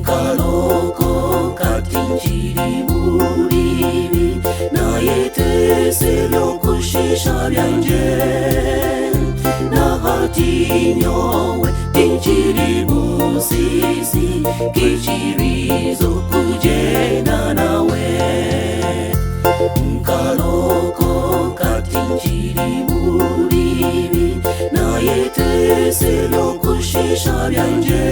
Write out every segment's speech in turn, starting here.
Kaloko katinjiri muribi na yete selyo kushisha byanje na hati nyowe tinjiri busisi kichirizo kujenda nawe Kaloko katinjiri muribi na yete selyo kushisha byanje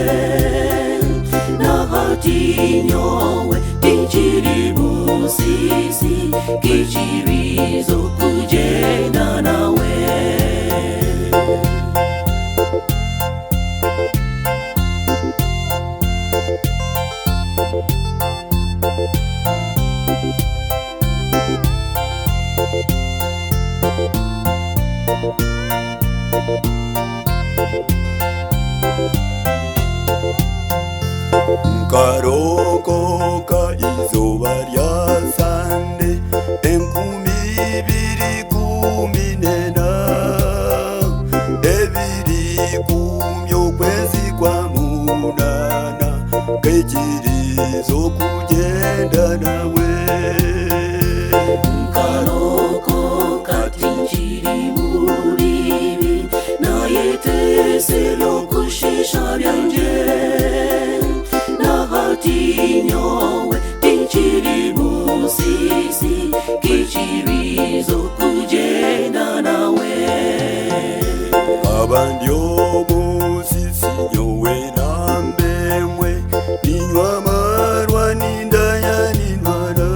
Nahati nyowe tinjiri busisi kichirizo kujenda nawe Kaloko ka izuba ryasande enkumi ibiri kumi n'ena ebiri kumye ukwezi kwa munana kekirizo kugenda nawe Kaloko katinjiri muribi na yeteselo kushisha byanje Nahati nyowe tinjiri busisi kichirizo kujenda nawe Abandyo musisi nyowe nambemwe ninywa marwa nindaya ninwara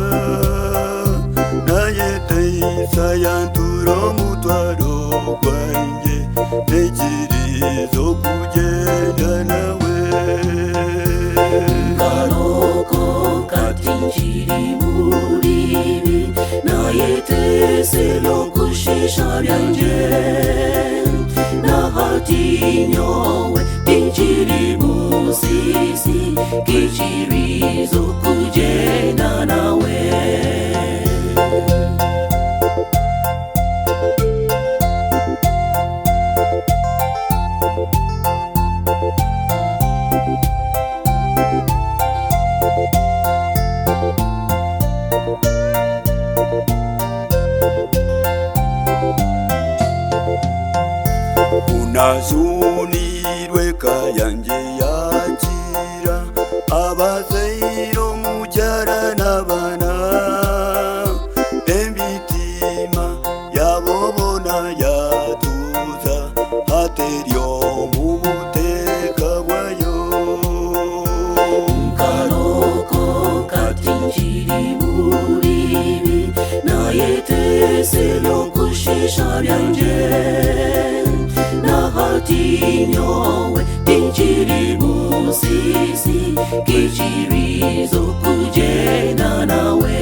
naye teisa yanturo mutwaro kwanjye nekirizo kugenda nawe Kaloko katinjiri muribi na yeteselo kushisha byanje Nahati nyowe tinjiri busisi kichirizo kujenda nawe Unazunirwe kayanjye yakira abazeiro mubyara n'abana emitima yabobona yatuza hateryo mu buteka bwayo Kaloko katinjiri muribi na yeteselo kushisha byanje Nahati nyowe tinjiri busisi kichirizo kujenda nawe